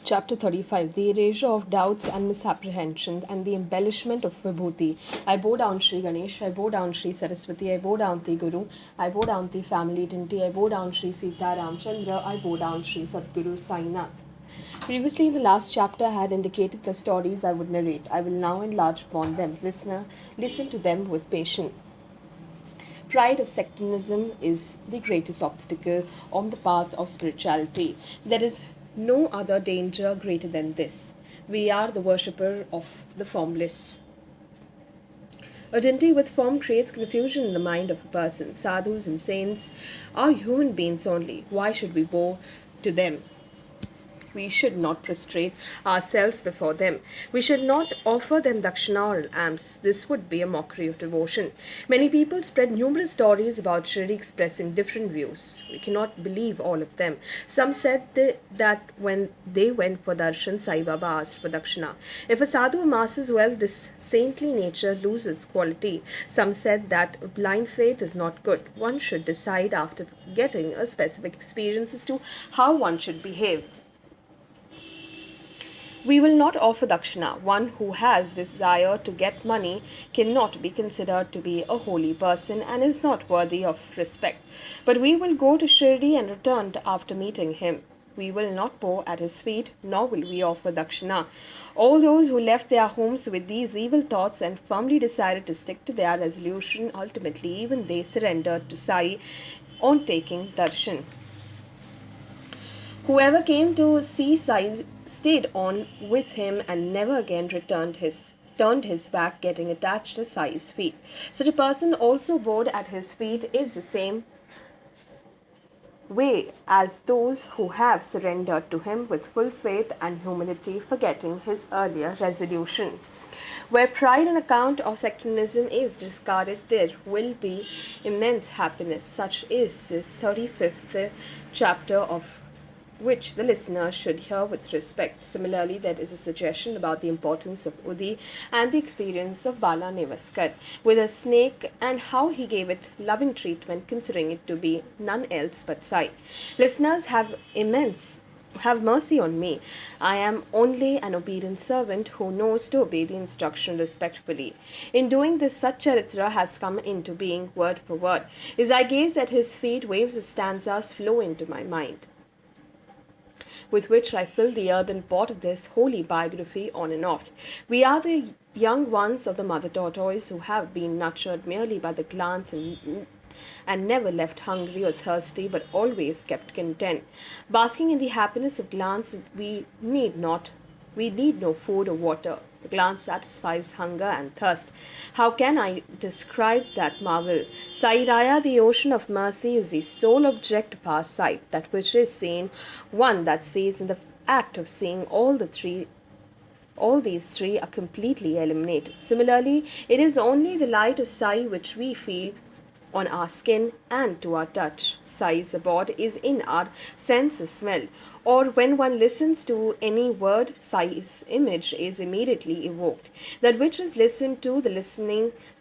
Chapter 35 The Erasure of Doubts and Misapprehension and the Embellishment of Vibhuti. I bow down Sri Ganesh, I bow down Sri Saraswati, I bow down the Guru, I bow down the family Dinti, I bow down Sri Sita Ramchandra, I bow down Sri Sadguru Sainath. Previously, in the last chapter, I had indicated the stories I would narrate. I will now enlarge upon them. Listener, listen to them with patience. Pride of sectarianism is the greatest obstacle on the path of spirituality. There is no other danger greater than this. We are the worshipper of the formless. Identity with form creates confusion in the mind of a person. Sadhus and saints are human beings only. Why should we bow to them? We should not prostrate ourselves before them. We should not offer them dakshina or alms. This would be a mockery of devotion. Many people spread numerous stories about Shri expressing different views. We cannot believe all of them. Some said that when they went for darshan, Sai Baba asked for dakshina. If a sadhu amasses wealth, this saintly nature loses quality. Some said that blind faith is not good. One should decide after getting a specific experience as to how one should behave. We will not offer dakshina. One who has desire to get money cannot be considered to be a holy person and is not worthy of respect. But we will go to Shirdi and return after meeting him. We will not bow at his feet, nor will we offer dakshina. All those who left their homes with these evil thoughts and firmly decided to stick to their resolution, ultimately even they surrendered to Sai on taking darshan. Whoever came to see Sai stayed on with him and never again turned his back, getting attached to Sai's feet. Such a person also bowed at his feet is the same way as those who have surrendered to him with full faith and humility, forgetting his earlier resolution. Where pride on account of sectarianism is discarded, there will be immense happiness. Such is this 35th chapter of which the listener should hear with respect. Similarly, there is a suggestion about the importance of Udi and the experience of Bala Newaskar with a snake and how he gave it loving treatment, considering it to be none else but Sai. Listeners, have mercy on me. I am only an obedient servant who knows to obey the instruction respectfully. In doing this, Satcharitra has come into being word for word. As I gaze at his feet, waves of stanzas flow into my mind, with which I fill the earthen pot of this holy biography on and off. We are the young ones of the mother tortoise who have been nurtured merely by the glance and never left hungry or thirsty, but always kept content. Basking in the happiness of glance, we need no food or water. The glance satisfies hunger and thirst. How can I describe that marvel? Sai Raya, the ocean of mercy, is the sole object of our sight, that which is seen, one that sees in the act of seeing all these three are completely eliminated. Similarly, it is only the light of Sai which we feel on our skin and to our touch. Sai's abode is in our sense of smell, or when one listens to any word, Sai's image is immediately evoked. That which is listened to, the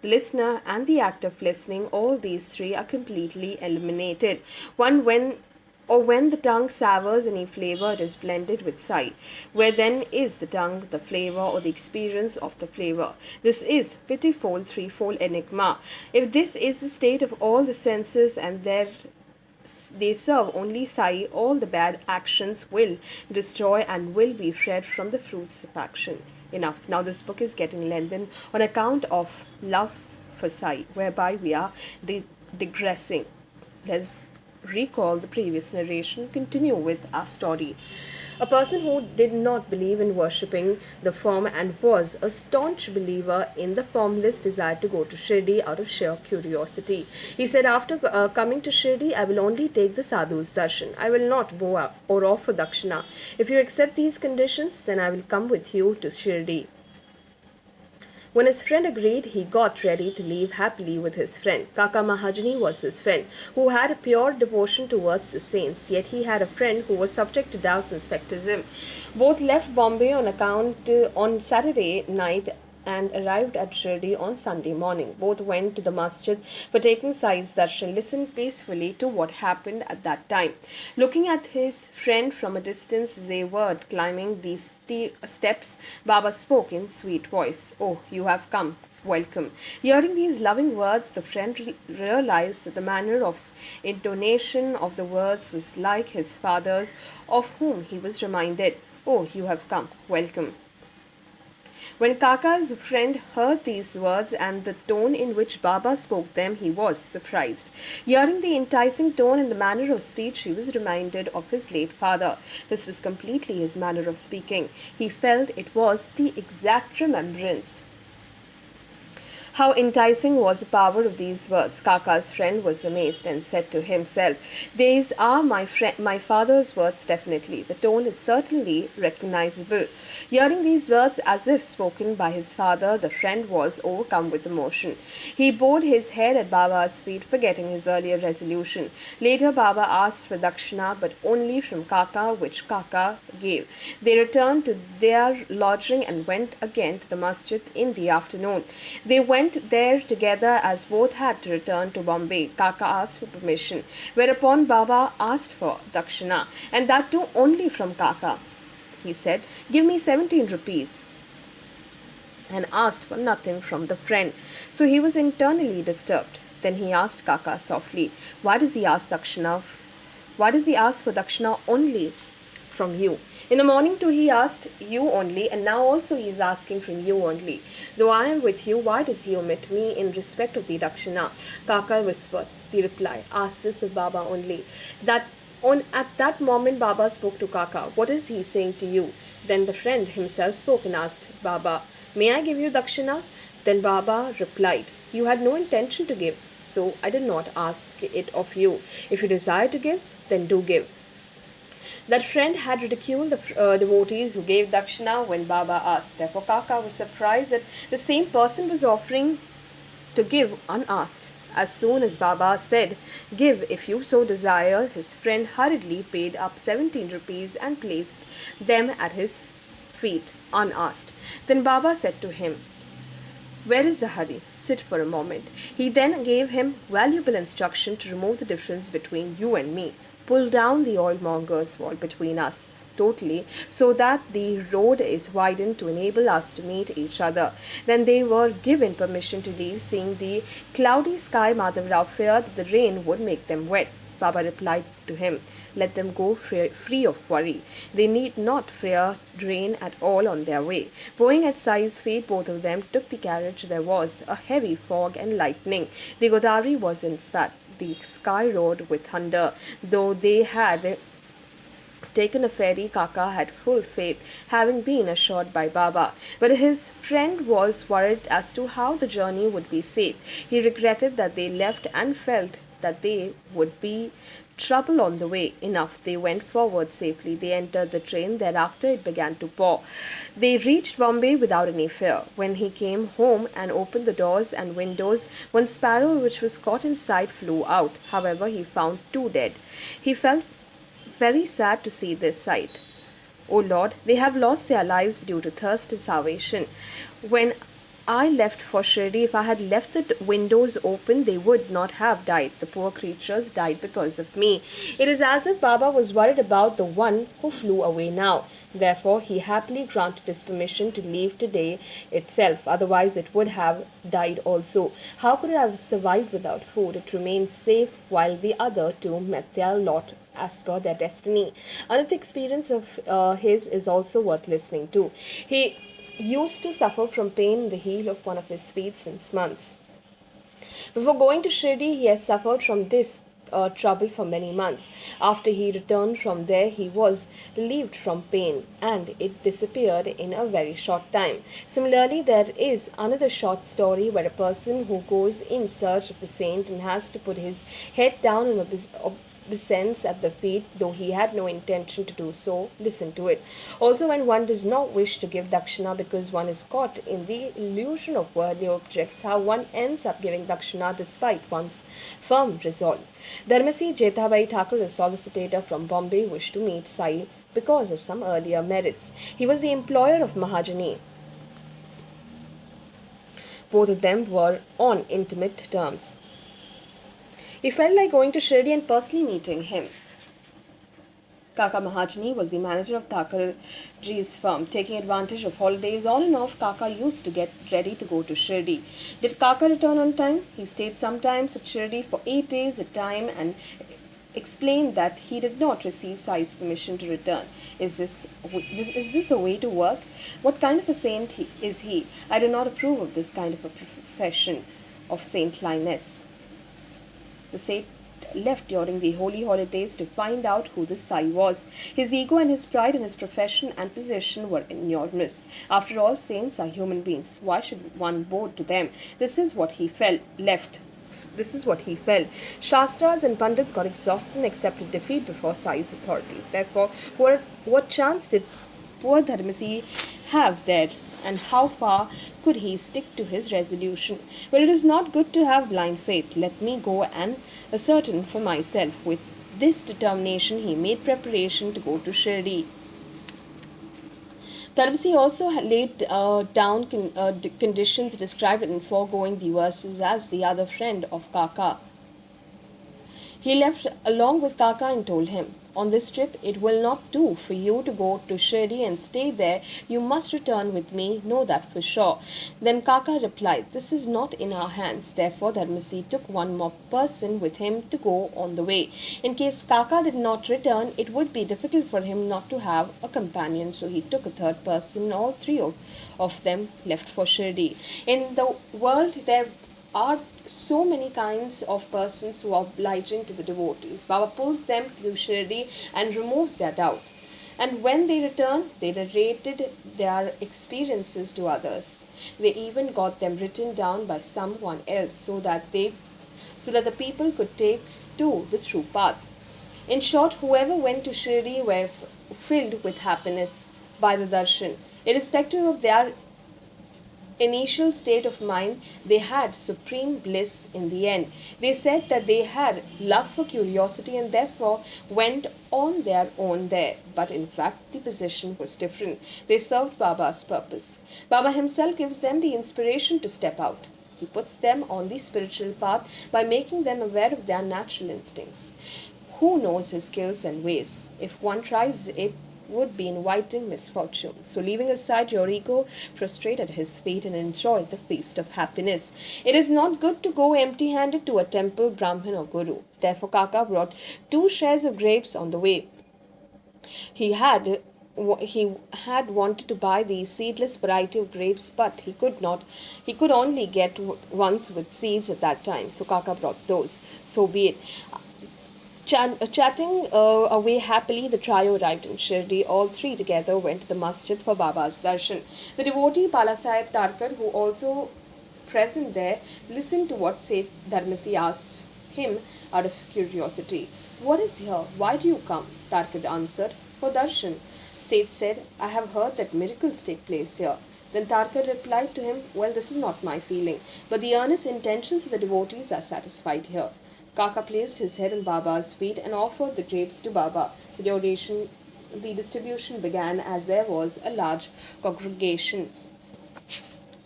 listener and the act of listening, all these three are completely eliminated. When the tongue savours any flavour, it is blended with Sai. Where then is the tongue, the flavour, or the experience of the flavour? This is pitiful threefold enigma. If this is the state of all the senses and they serve only Sai, all the bad actions will destroy and will be shed from the fruits of action. Enough. Now this book is getting lengthened on account of love for Sai, whereby we are digressing. Let's recall the previous narration, continue with our story. A person who did not believe in worshipping the form and was a staunch believer in the formless desired to go to Shirdi out of sheer curiosity. He said, after coming to Shirdi, I will only take the sadhu's darshan. I will not bow up or offer dakshina. If you accept these conditions, then I will come with you to Shirdi. When his friend agreed, he got ready to leave happily with his friend. Kaka Mahajani was his friend, who had a pure devotion towards the saints, yet he had a friend who was subject to doubts and skepticism. Both left Bombay on Saturday night and arrived at Shirdi on Sunday morning. Both went to the masjid for taking Sai's darshan, listened peacefully to what happened at that time. Looking at his friend from a distance, they were climbing these steps. Baba spoke in sweet voice, "Oh, you have come. Welcome." Hearing these loving words, the friend realized that the manner of intonation of the words was like his father's, of whom he was reminded. "Oh, you have come. Welcome." When Kaka's friend heard these words and the tone in which Baba spoke them, he was surprised. Hearing the enticing tone and the manner of speech, he was reminded of his late father. This was completely his manner of speaking. He felt it was the exact remembrance. How enticing was the power of these words. Kaka's friend was amazed and said to himself, "These are my father's words definitely. The tone is certainly recognizable." Hearing these words as if spoken by his father, the friend was overcome with emotion. He bowed his head at Baba's feet, forgetting his earlier resolution. Later, Baba asked for dakshina, but only from Kaka, which Kaka gave. They returned to their lodging and went again to the masjid in the afternoon. They went there together as both had to return to Bombay. Kaka asked for permission, whereupon Baba asked for dakshina, and that too only from Kaka. He said, "Give me 17 rupees," and asked for nothing from the friend. So he was internally disturbed. Then he asked Kaka softly, Why does he ask for dakshina only from you? In the morning too he asked you only, and now also he is asking from you only. Though I am with you, why does he omit me in respect of the dakshina?" Kaka whispered the reply, "Ask this of Baba only." At that moment Baba spoke to Kaka. "What is he saying to you?" Then the friend himself spoke and asked Baba, "May I give you dakshina?" Then Baba replied, "You had no intention to give, so I did not ask it of you. If you desire to give, then do give." That friend had ridiculed the devotees who gave dakshina when Baba asked. Therefore, Kaka was surprised that the same person was offering to give unasked. As soon as Baba said, "Give if you so desire," his friend hurriedly paid up 17 rupees and placed them at his feet unasked. Then Baba said to him, "Where is the hurry? Sit for a moment." He then gave him valuable instruction to remove the difference between you and me. Pull down the oilmonger's wall between us totally, so that the road is widened to enable us to meet each other. Then they were given permission to leave. Seeing the cloudy sky, Madhavrao feared that the rain would make them wet. Baba replied to him, "Let them go free of worry. They need not fear rain at all on their way." Bowing at Sai's feet, both of them took the carriage. There was a heavy fog and lightning. The Godavari was in spat. The sky roared with thunder. Though they had taken a ferry, Kaka had full faith, having been assured by Baba. But his friend was worried as to how the journey would be safe. He regretted that they left and felt that they would be trouble on the way. Enough, they went forward safely. They entered the train. Thereafter it began to pour. They reached Bombay without any fear. When he came home and opened the doors and windows, one sparrow which was caught inside flew out. However, he found two dead. He felt very sad to see this sight. "O Lord, they have lost their lives due to thirst and starvation. When I left for Shirdi, if I had left the windows open, they would not have died. The poor creatures died because of me." It is as if Baba was worried about the one who flew away now. Therefore, he happily granted his permission to leave today itself. Otherwise, it would have died also. How could it have survived without food? It remained safe while the other two met their lot as per their destiny. Another experience of his is also worth listening to. He used to suffer from pain in the heel of one of his feet since months. Before going to Shirdi, he had suffered from this trouble for many months. After he returned from there, he was relieved from pain and it disappeared in a very short time. Similarly, there is another short story where a person who goes in search of the saint and has to put his head down and descends at the feet, though he had no intention to do so. Listen to it. Also, when one does not wish to give dakshina because one is caught in the illusion of worldly objects, how one ends up giving dakshina despite one's firm resolve. Dharmasi Jethabai Thakur, a solicitor from Bombay, wished to meet Sai because of some earlier merits. He was the employer of Mahajani, Both of them were on intimate terms. He felt like going to Shirdi and personally meeting him. Kaka Mahajani was the manager of Thakkerji's firm. Taking advantage of holidays on and off, Kaka used to get ready to go to Shirdi. Did Kaka return on time? He stayed sometimes at Shirdi for 8 days at a time and explained that he did not receive Sai's permission to return. Is this a way to work? What kind of a saint is he? I do not approve of this kind of a profession of saintliness. The saint left during the holy holidays to find out who this Sai was. His ego and his pride in his profession and position were enormous. After all, saints are human beings. Why should one bow to them? This is what he felt. Shastras and Pandits got exhausted and accepted defeat before Sai's authority. Therefore, what chance did poor Dharmasi have there? And how far could he stick to his resolution? But it is not good to have blind faith. Let me go and ascertain for myself. With this determination, he made preparation to go to Shirdi. Dharmasi also laid down conditions described in foregoing the verses as the other friend of Kaka. He left along with Kaka and told him, on this trip, it will not do for you to go to Shirdi and stay there. You must return with me, know that for sure. Then Kaka replied, this is not in our hands. Therefore, Dharmasi took one more person with him to go on the way. In case Kaka did not return, it would be difficult for him not to have a companion. So he took a third person. All three of them left for Shirdi. In the world, there are so many kinds of persons who are obliging to the devotees. Baba pulls them to Shirdi and removes their doubt. And when they return, they narrated their experiences to others. They even got them written down by someone else so that the people could take to the true path. In short, whoever went to Shirdi were filled with happiness by the darshan. Irrespective of their initial state of mind, they had supreme bliss in the end. They said that they had love for curiosity and therefore went on their own there. But in fact, the position was different. They served Baba's purpose. Baba himself gives them the inspiration to step out. He puts them on the spiritual path by making them aware of their natural instincts. Who knows his skills and ways? If one tries it, would be inviting misfortune. So leaving aside your ego, prostrate at his feet and enjoy the feast of happiness. It is not good to go empty-handed to a temple, Brahmin or Guru. Therefore Kaka brought 2 shares of grapes on the way. He had wanted to buy the seedless variety of grapes, but he could not. He could only get ones with seeds at that time. So Kaka brought those. So be it. Chatting away happily, the trio arrived in Shirdi. All three together went to the masjid for Baba's darshan. The devotee Bala Thakkar, who also present there, listened to what Seth Dharmasi asked him out of curiosity. What is here? Why do you come? Thakkar answered, for darshan. Seth said, I have heard that miracles take place here. Then Thakkar replied to him, well, this is not my feeling, but the earnest intentions of the devotees are satisfied here. Kaka placed his head on Baba's feet and offered the grapes to Baba. The distribution began as there was a large congregation.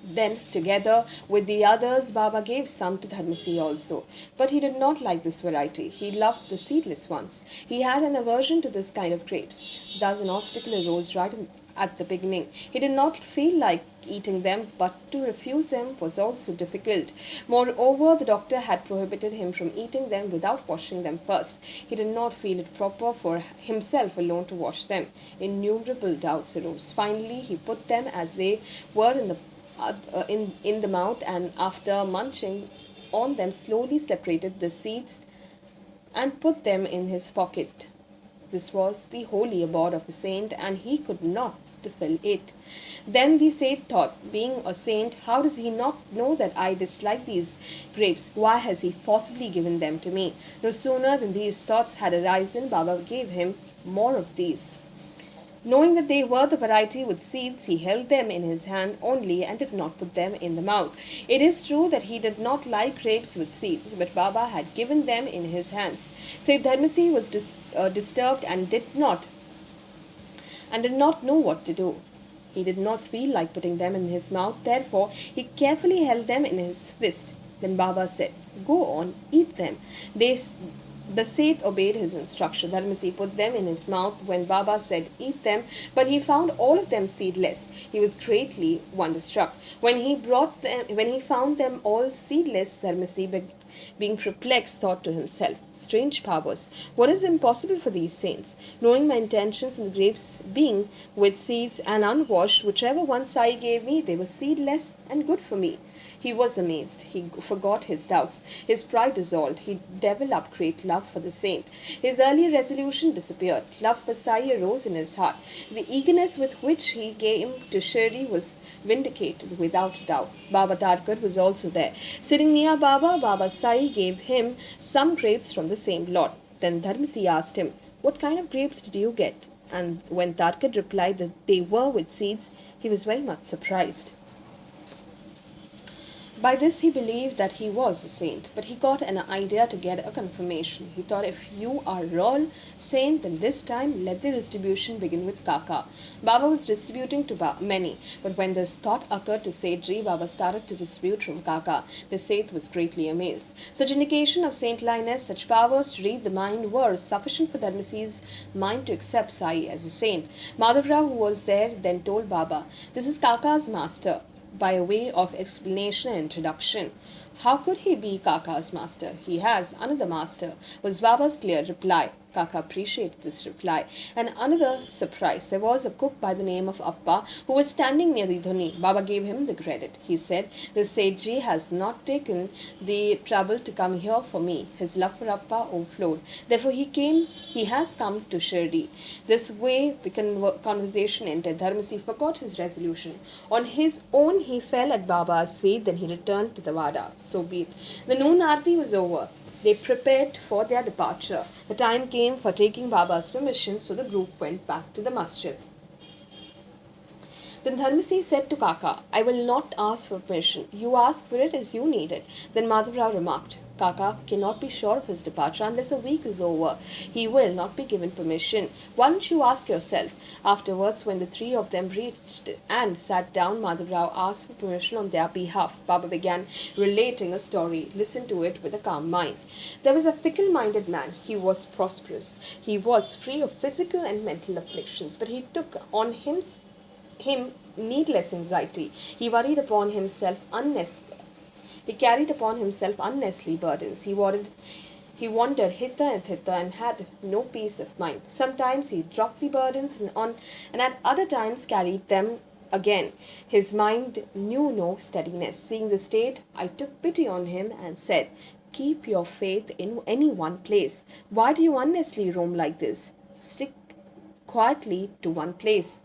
Then, together with the others, Baba gave some to Dharmasi also. But he did not like this variety. He loved the seedless ones. He had an aversion to this kind of grapes. Thus, an obstacle arose right at the beginning. He did not feel like eating them, but to refuse them was also difficult. Moreover, the doctor had prohibited him from eating them without washing them first. He did not feel it proper for himself alone to wash them. Innumerable doubts arose. Finally, he put them as they were in the mouth, and after munching on them, slowly separated the seeds and put them in his pocket. This was the holy abode of a saint, and he could not fill it. Then the saint thought, being a saint, how does he not know that I dislike these grapes? Why has he forcibly given them to me? No sooner than these thoughts had arisen, Baba gave him more of these. Knowing that they were the variety with seeds, he held them in his hand only and did not put them in the mouth. It is true that he did not like grapes with seeds, but Baba had given them in his hands. Saint Dharmasi was disturbed and did not know what to do. He did not feel like putting them in his mouth, therefore he carefully held them in his fist. Then Baba said, "Go on, eat them." The Seth obeyed his instruction. Dharmasi put them in his mouth when Baba said, "Eat them," but he found all of them seedless. He was greatly wonderstruck. When he found them all seedless, Dharmasi, being perplexed, thought to himself, "Strange powers! What is impossible for these saints? Knowing my intentions in the grapes being with seeds and unwashed, whichever one Sai gave me, they were seedless and good for me." He was amazed. He forgot his doubts. His pride dissolved. He developed great love for the saint. His earlier resolution disappeared. Love for Sai arose in his heart. The eagerness with which he came to Shirdi was vindicated without doubt. Baba Tarkar was also there. Sitting near Baba, Baba Sai gave him some grapes from the same lot. Then Dharmasi asked him, "What kind of grapes did you get?" And when Tarkar replied that they were with seeds, he was very much surprised. By this he believed that he was a saint, but he got an idea to get a confirmation. He thought, if you are real saint, then this time let the distribution begin with Kaka. Baba was distributing to many, but when this thought occurred to Sethji, Baba started to distribute from Kaka. The Seth was greatly amazed. Such indication of saintliness, such powers to read the mind were sufficient for Dharmasi's mind to accept Sai as a saint. Madhavrao, who was there, then told Baba, "This is Kaka's master," by way of explanation and introduction. "How could he be Kaka's master? He has another master," was Baba's clear reply. Kaka appreciated this reply. And another surprise. There was a cook by the name of Appa who was standing near the dhoni. Baba gave him the credit. He said, "The Sethji has not taken the trouble to come here for me." His love for Appa overflowed. Therefore he has come to Shirdi. This way the conversation ended. Dharmasi forgot his resolution. On his own he fell at Baba's feet, then he returned to the Vada. So be it. The noon aarti was over. They prepared for their departure. The time came for taking Baba's permission, so the group went back to the masjid. Then Dharmasi said to Kaka, "I will not ask for permission. You ask for it as you need it." Then Madhavrao remarked, "Kaka cannot be sure of his departure unless a week is over. He will not be given permission. Why don't you ask yourself?" Afterwards, when the three of them reached and sat down, Madhavrao asked for permission on their behalf. Baba began relating a story. Listen to it with a calm mind. There was a fickle-minded man. He was prosperous. He was free of physical and mental afflictions, but he took on him needless anxiety. He worried upon himself He carried upon himself unnecessary burdens. He wandered hither and thither and had no peace of mind. Sometimes he dropped the burdens and at other times carried them again. His mind knew no steadiness. Seeing the state, I took pity on him and said, "Keep your faith in any one place. Why do you unnecessarily roam like this? Stick quietly to one place."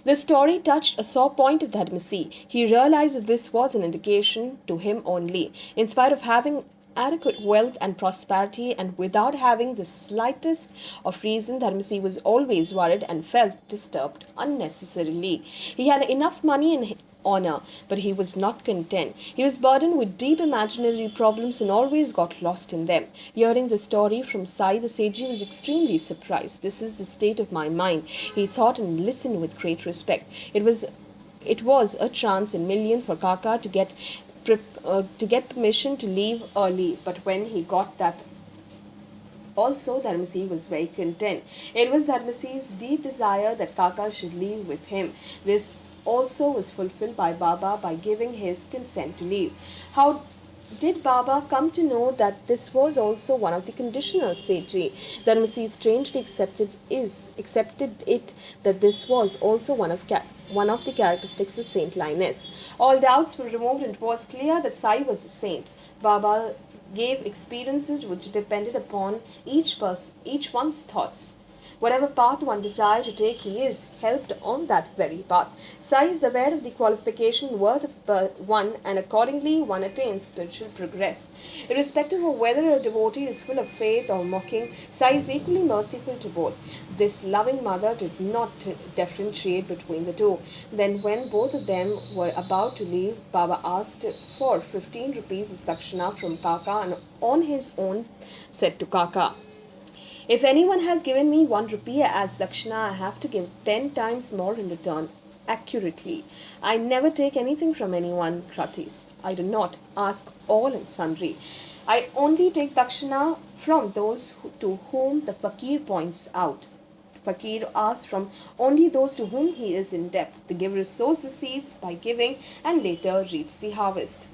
The story touched a sore point of Dharmasi. He realized that this was an indication to him only. In spite of having adequate wealth and prosperity and without having the slightest of reason, Dharmasi was always worried and felt disturbed unnecessarily. He had enough money and honor, but he was not content. He was burdened with deep imaginary problems and always got lost in them. Hearing the story from Sai, the Sethji was extremely surprised. "This is the state of my mind," he thought, and listened with great respect. It was a chance in million for Kaka to get permission to leave early, but when he got that also, Dharmasi was very content. It was Dharmasi's deep desire that Kaka should leave with him. This also was fulfilled by Baba by giving his consent to leave. How did Baba come to know that this was also one of the conditioners, Sethji? Dharmasi strangely accepted it that this was also one of the characteristics of saintliness. All doubts were removed and it was clear that Sai was a saint. Baba gave experiences which depended upon each one's thoughts. Whatever path one desires to take, he is helped on that very path. Sai is aware of the qualification and worth of one, and accordingly one attains spiritual progress. Irrespective of whether a devotee is full of faith or mocking, Sai is equally merciful to both. This loving mother did not differentiate between the two. Then when both of them were about to leave, Baba asked for 15 rupees as dakshina from Kaka and on his own said to Kaka, "If anyone has given me 1 rupee as dakshina, I have to give 10 times more in return." accurately. I never take anything from anyone gratis. I do not ask all and sundry. I only take dakshina from those to whom the fakir points out. The fakir asks from only those to whom he is in debt. The giver sows the seeds by giving and later reaps the harvest.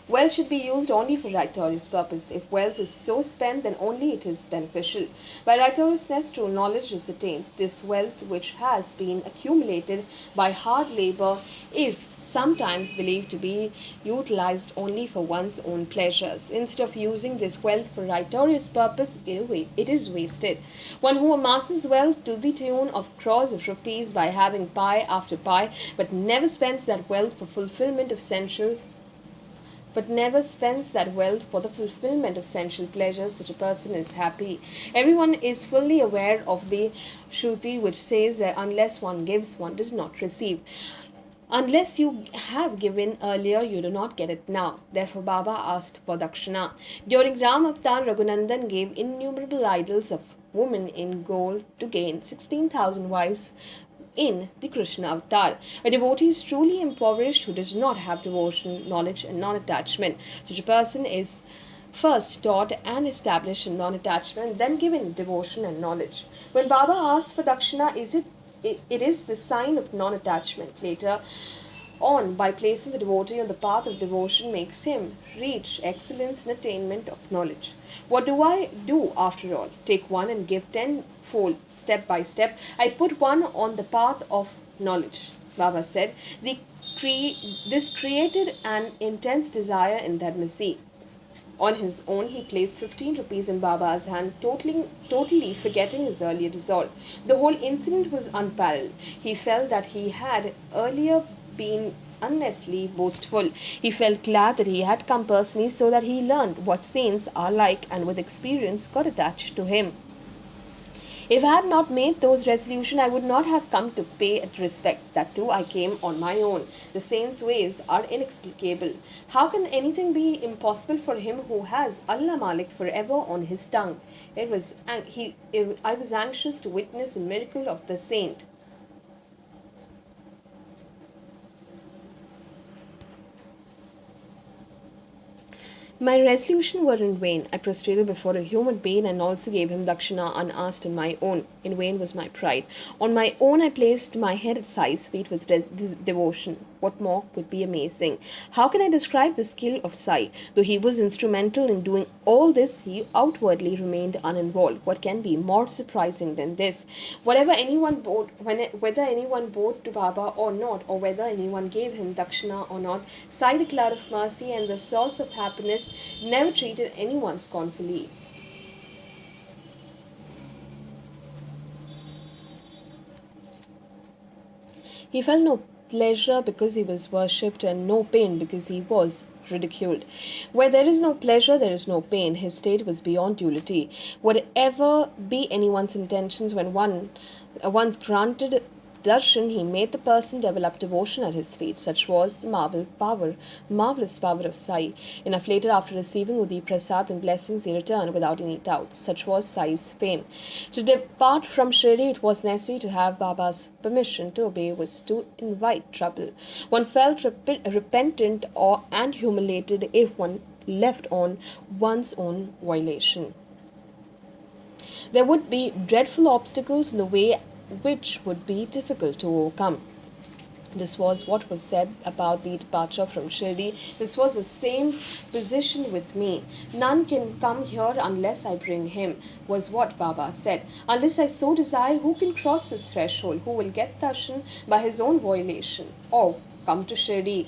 Wealth should be used only for righteous purpose. If wealth is so spent, then only it is beneficial. By righteousness, true knowledge is attained. This wealth, which has been accumulated by hard labor, is sometimes believed to be utilized only for one's own pleasures. Instead of using this wealth for righteous purpose, it is wasted. One who amasses wealth to the tune of crores of rupees by having pie after pie, but never spends that wealth for fulfillment of sensual but never spends that wealth for the fulfillment of sensual pleasures, such a person is happy. Everyone is fully aware of the Shruti which says that unless one gives, one does not receive. Unless you have given earlier, you do not get it now. Therefore, Baba asked for dakshina. During Ram Avatar, Raghunandan gave innumerable idols of women in gold to gain 16,000 wives in the Krishna avatar. A devotee is truly impoverished who does not have devotion, knowledge, and non attachment. Such a person is first taught and established in non attachment, then given devotion and knowledge. When Baba asks for dakshina, it is the sign of non attachment. Later on, by placing the devotee on the path of devotion, makes him reach excellence in attainment of knowledge. What do I do after all? Take one and give tenfold, step by step. I put one on the path of knowledge. Baba said, this created an intense desire in Dharmasi. On his own, he placed 15 rupees in Baba's hand, totally forgetting his earlier resolve. The whole incident was unparalleled. He felt that he had earlier been unnecessarily boastful. He felt glad that he had come personally so that he learned what saints are like and with experience got attached to him. If I had not made those resolutions, I would not have come to pay it respect. That too I came on my own. The saint's ways are inexplicable. How can anything be impossible for him who has Allah Malik forever on his tongue? I was anxious to witness a miracle of the saint. My resolution were in vain. I prostrated before a human being and also gave him dakshina unasked in my own. In vain was my pride. On my own I placed my head at Sai's feet with devotion. What more could be amazing? How can I describe the skill of Sai? Though he was instrumental in doing all this, he outwardly remained uninvolved. What can be more surprising than this? Whether anyone bowed to Baba or not, or whether anyone gave him dakshina or not, Sai, the cloud of mercy and the source of happiness, never treated anyone scornfully. He felt no pleasure because he was worshipped and no pain because he was ridiculed. Where there is no pleasure, there is no pain. His state was beyond duality. Whatever be anyone's intentions, when once granted darshan, he made the person develop devotion at his feet. Such was the marvelous power of Sai. Enough later, after receiving Udi Prasad and blessings, he returned without any doubts. Such was Sai's fame. To depart from Shirdi, it was necessary to have Baba's permission. To obey was to invite trouble. One felt repentant and humiliated if one left on one's own violation. There would be dreadful obstacles in the way which would be difficult to overcome. This was what was said about the departure from Shirdi. This was the same position with me. None can come here unless I bring him, was what Baba said. Unless I so desire, who can cross this threshold? Who will get darshan by his own violation? Or come to Shirdi?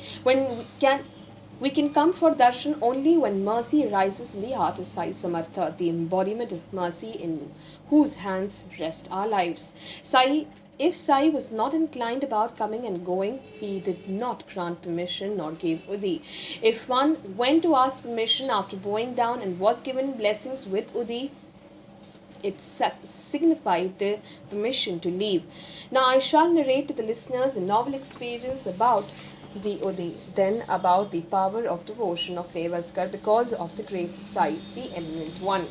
We can come for darshan only when mercy arises in the heart of Sai Samartha, the embodiment of mercy in whose hands rest our lives. If Sai was not inclined about coming and going, he did not grant permission nor gave Udi. If one went to ask permission after bowing down and was given blessings with Udi, it signified the permission to leave. Now I shall narrate to the listeners a novel experience about the Udi, then about the power of devotion of Newaskar because of the grace of Sai, the eminent one.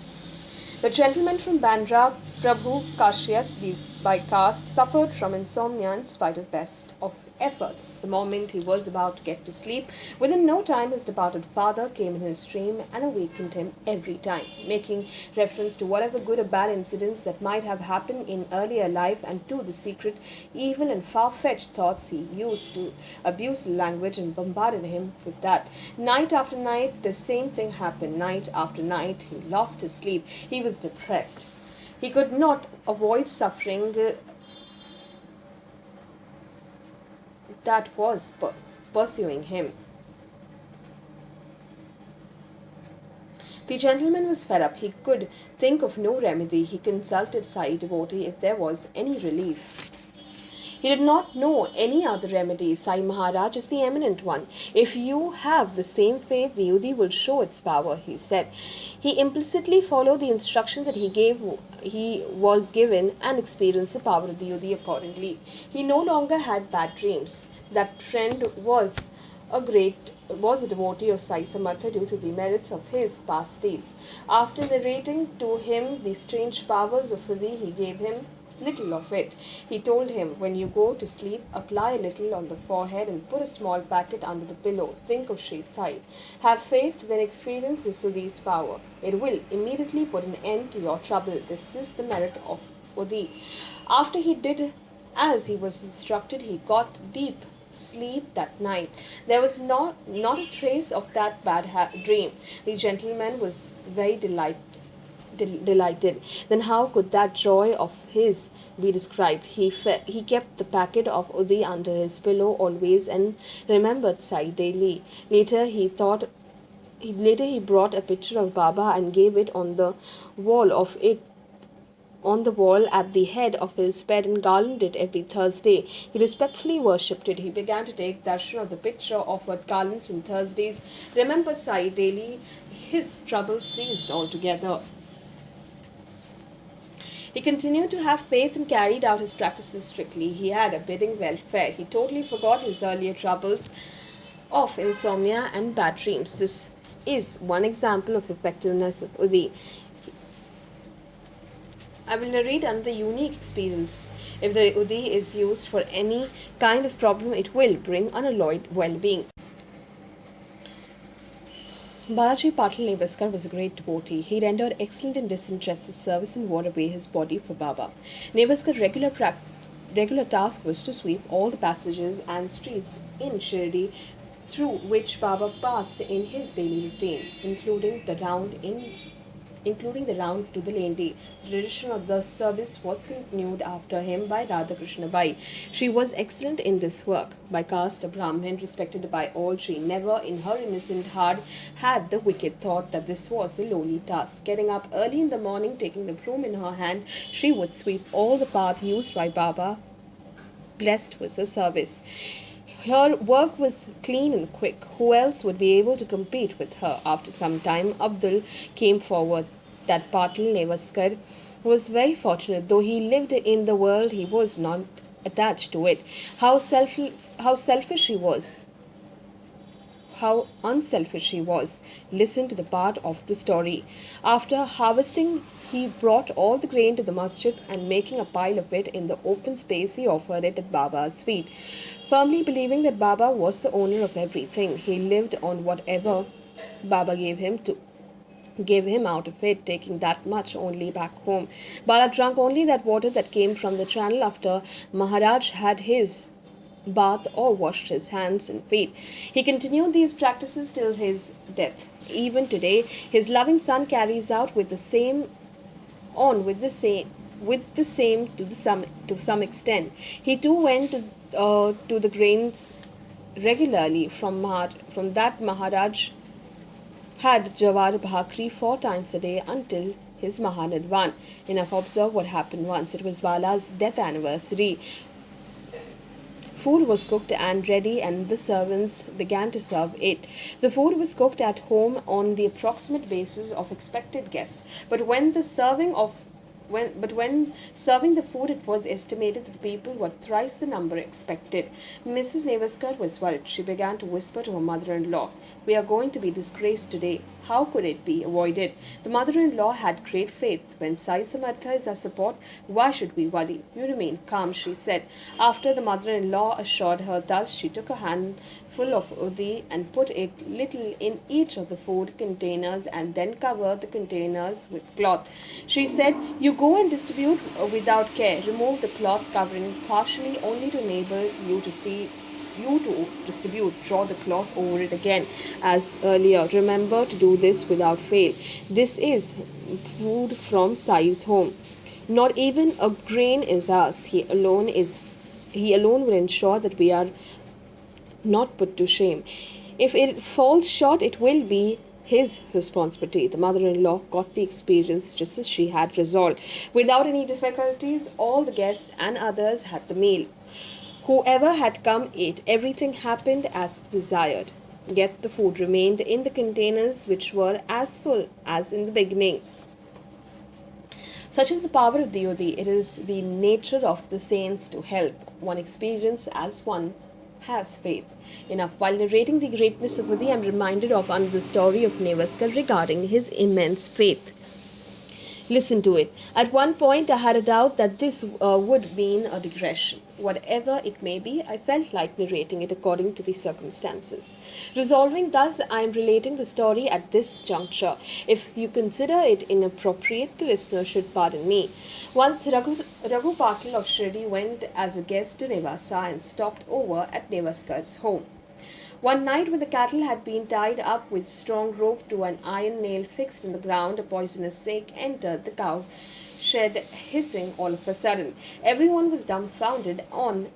The gentleman from Bandra Prabhu Kashyap, the by caste, suffered from insomnia in spite of best of efforts. The moment he was about to get to sleep, within no time his departed father came in his dream and awakened him every time, making reference to whatever good or bad incidents that might have happened in earlier life and to the secret, evil and far-fetched thoughts he used to abuse language and bombarded him with that. Night after night, the same thing happened. Night after night, he lost his sleep. He was depressed. He could not avoid suffering that was pursuing him. The gentleman was fed up. He could think of no remedy. He consulted Sai devotee if there was any relief. He did not know any other remedy. Sai Maharaj is the eminent one. If you have the same faith, the Yudi will show its power, he said. He implicitly followed the instruction that he was given and experienced the power of the Yudi accordingly. He no longer had bad dreams. That friend was a devotee of Sai Samartha due to the merits of his past deeds. After narrating to him the strange powers of Yudi, he gave him little of it. He told him, when you go to sleep, apply a little on the forehead and put a small packet under the pillow. Think of Shri Sai. Have faith, then experience the Sudi's power. It will immediately put an end to your trouble. This is the merit of Udi. After he did as he was instructed, he got deep sleep that night. There was not a trace of that bad dream. The gentleman was very delighted. Then how could that joy of his be described? He kept the packet of Udi under his pillow always and remembered Sai daily. Later he brought a picture of Baba and gave it on the wall at the head of his bed and garlanded it every Thursday. He respectfully worshipped it. He began to take darshan of the picture, offered garlands on Thursdays, remembered Sai daily. His troubles ceased altogether. He continued to have faith and carried out his practices strictly. He had a bidding welfare. He totally forgot his earlier troubles of insomnia and bad dreams. This is one example of effectiveness of Udi. I will narrate another unique experience. If the Udi is used for any kind of problem, it will bring unalloyed well-being. Balaji Patil Newaskar was a great devotee. He rendered excellent and disinterested service and wore away his body for Baba. Nevaskar's regular task was to sweep all the passages and streets in Shirdi through which Baba passed in his daily routine, including the round to the Lendi. The tradition of the service was continued after him by Radha Krishna Bai. She was excellent in this work. By caste a Brahmin, respected by all, she never in her innocent heart had the wicked thought that this was a lowly task. Getting up early in the morning, taking the broom in her hand, she would sweep all the path used by Baba. Blessed was her service. Her work was clean and quick. Who else would be able to compete with her? After some time, Abdul came forward. That Patil Newaskar was very fortunate. Though he lived in the world, he was not attached to it. How selfish he was. How unselfish he was. Listen to the part of the story. After harvesting, he brought all the grain to the masjid and making a pile of it in the open space, he offered it at Baba's feet. Firmly believing that Baba was the owner of everything, he lived on whatever Baba gave him out of it, taking that much only back home. Bala drank only that water that came from the channel after Maharaj had his bath or washed his hands and feet. He continued these practices till his death. Even today, his loving son carries out with the same to some extent. He too went to the grains regularly. From that Maharaj had Jawar Bhakri 4 times a day until his Mahanirvan. Enough, observe what happened once. It was Bala's death anniversary. Food was cooked and ready, and the servants began to serve it. The food was cooked at home on the approximate basis of expected guests. But when the serving of When serving the food, it was estimated that the people were thrice the number expected. Mrs. Newaskar was worried. She began to whisper to her mother-in-law, "We are going to be disgraced today. How could it be avoided?" The mother-in-law had great faith. "When Sai Samartha is our support, why should we worry? You remain calm," she said. After the mother-in-law assured her thus, she took a handful of udhi and put it little in each of the food containers and then covered the containers with cloth. She said, "You go and distribute without care. Remove the cloth covering partially only to enable you to distribute. Draw the cloth over it again as earlier. Remember to do this without fail. This is food from Sai's home. Not even a grain is ours. He alone will ensure that we are not put to shame. If it falls short, it will be his responsibility." The mother-in-law got the experience just as she had resolved. Without any difficulties, all the guests and others had the meal. Whoever had come ate. Everything happened as desired. Yet the food remained in the containers, which were as full as in the beginning. Such is the power of the Udhi. It is the nature of the saints to help one experience as one has faith. Enough. While narrating the greatness of Udhi, I am reminded of another story of Newaskar regarding his immense faith. Listen to it. At one point, I had a doubt that this would mean a digression. Whatever it may be, I felt like narrating it according to the circumstances. Resolving thus, I am relating the story at this juncture. If you consider it inappropriate, the listener should pardon me. Once Raghu Patil of Shirdi went as a guest to Nevasa and stopped over at Nevaskar's home. One night, when the cattle had been tied up with strong rope to an iron nail fixed in the ground, a poisonous snake entered the cow shed hissing all of a sudden. Everyone was dumbfounded on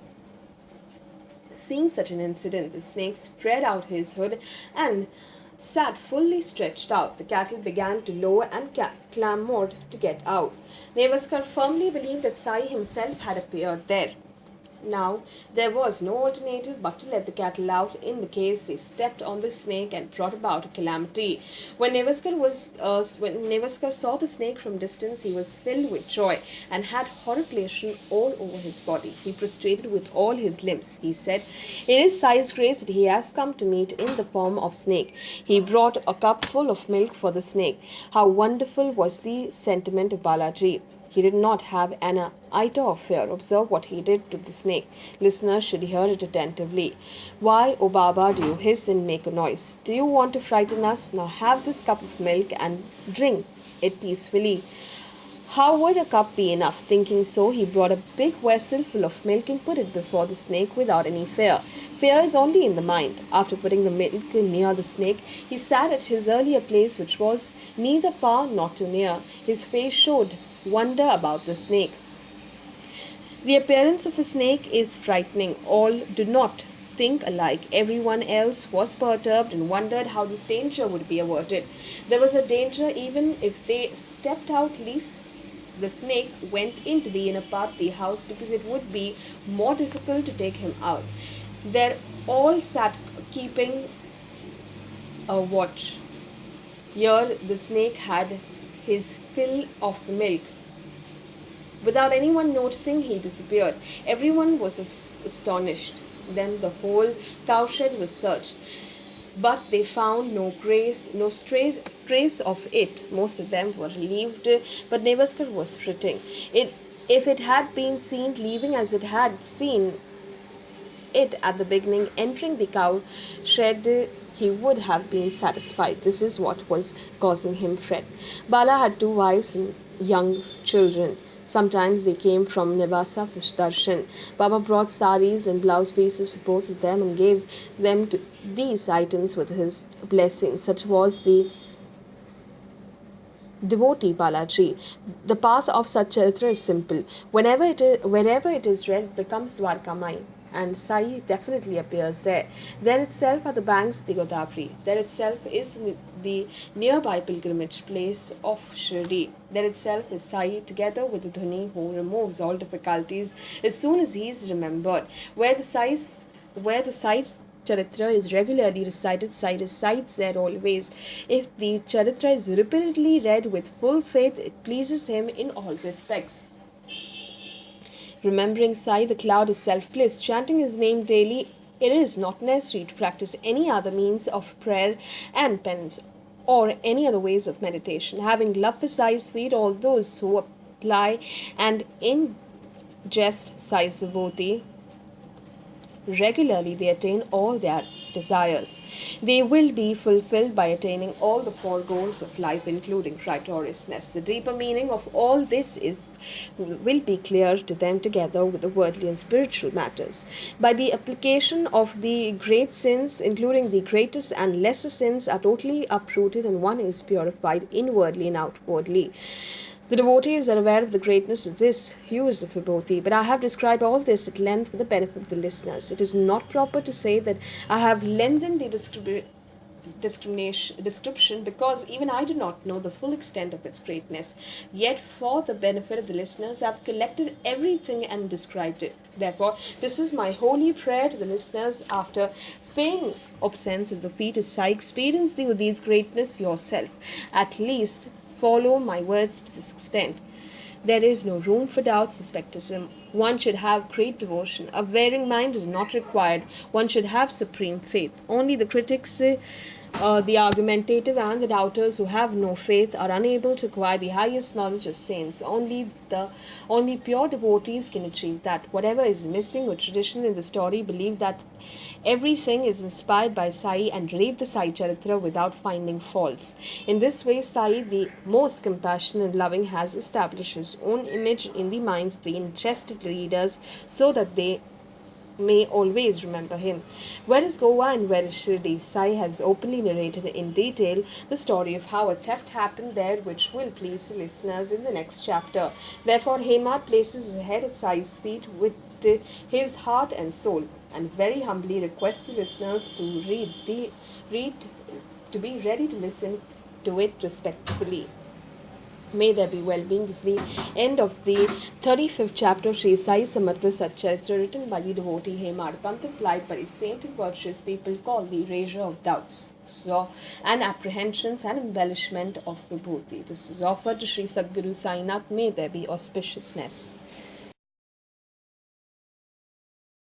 seeing such an incident. The snake spread out his hood and sat fully stretched out. The cattle began to low and clamored to get out. Newaskar firmly believed that Sai himself had appeared there. Now, there was no alternative but to let the cattle out. In the case, they stepped on the snake and brought about a calamity. When Newaskar saw the snake from distance, he was filled with joy and had horripilation all over his body. He prostrated with all his limbs. He said, "It is Sai's grace that he has come to meet in the form of snake." He brought a cup full of milk for the snake. How wonderful was the sentiment of Balaji! He did not have an iota of fear. Observe what he did to the snake. Listeners should hear it attentively. "Why, O Baba, do you hiss and make a noise? Do you want to frighten us? Now have this cup of milk and drink it peacefully." How would a cup be enough? Thinking so, he brought a big vessel full of milk and put it before the snake without any fear. Fear is only in the mind. After putting the milk near the snake, he sat at his earlier place, which was neither far nor too near. His face showed wonder about the snake. The appearance of a snake is frightening. All do not think alike. Everyone else was perturbed and wondered how this danger would be averted. There was a danger even if they stepped out, lest the snake went into the inner part of the house, because it would be more difficult to take him out. There all sat keeping a watch. Here the snake had his fill of the milk. Without anyone noticing, he disappeared. Everyone was astonished. Then the whole cowshed was searched, but they found no trace of it. Most of them were relieved, but Newaskar was fretting. If it had been seen leaving as it had seen it at the beginning, entering the cow shed, he would have been satisfied. This is what was causing him fret. Bala had 2 wives and young children. Sometimes they came from Nevasa for darshan. Baba brought saris and blouse pieces for both of them and gave them these items with his blessing. Such was the devotee Balaji. The path of Satcharitra is simple. Wherever it is read, it becomes Dwarkamai. And Sai definitely appears there. There itself are the banks of the Godavari. There itself is the nearby pilgrimage place of Shirdi. There itself is Sai, together with the Dhuni who removes all difficulties as soon as he is remembered. Where the Sai's Satcharitra is regularly recited side by side there always. If the Charitra is repeatedly read with full faith, it pleases him in all respects. Remembering Sai, the cloud is self-bliss. Chanting his name daily, it is not necessary to practice any other means of prayer and penance or any other ways of meditation. Having love for Sai's feet, all those who apply and ingest Sai's devotee regularly, they attain all their desires. They will be fulfilled by attaining all the four goals of life, including righteousness. The deeper meaning of all this will be clear to them together with the worldly and spiritual matters. By the application of the great sins, including the greatest and lesser sins, are totally uprooted, and one is purified inwardly and outwardly. The devotees are aware of the greatness of this use of vibhuti, but I have described all this at length for the benefit of the listeners. It is not proper to say that I have lengthened the description because even I do not know the full extent of its greatness. Yet, for the benefit of the listeners, I have collected everything and described it. Therefore, this is my holy prayer to the listeners after paying obeisance at the feet of Sai. Experience these greatness yourself. At least, follow my words to this extent. There is no room for doubts and skepticism. One should have great devotion. A varying mind is not required. One should have supreme faith. Only the critics, the argumentative, and the doubters who have no faith are unable to acquire the highest knowledge of saints. Only pure devotees can achieve that. Whatever is missing or tradition in the story, believe that everything is inspired by Sai and read the Sai Charitra without finding faults. In this way, Sai, the most compassionate and loving, has established his own image in the minds of the interested readers so that they may always remember him. Where is Goa and where is Shirdi? Sai has openly narrated in detail the story of how a theft happened there, which will please the listeners in the next chapter. Therefore, Hemad places his head at Sai's feet with his heart and soul, and very humbly requests the listeners to be ready to listen to it respectfully. May there be well-being. This is the end of the 35th chapter of Shri Sai Samatva Satcharitra, written by the devotee Hemad, contemplated by his saint and virtuous people, called the erasure of doubts, and apprehensions and embellishment of vibhuti. This is offered to Sri Sadguru Sainath. May there be auspiciousness.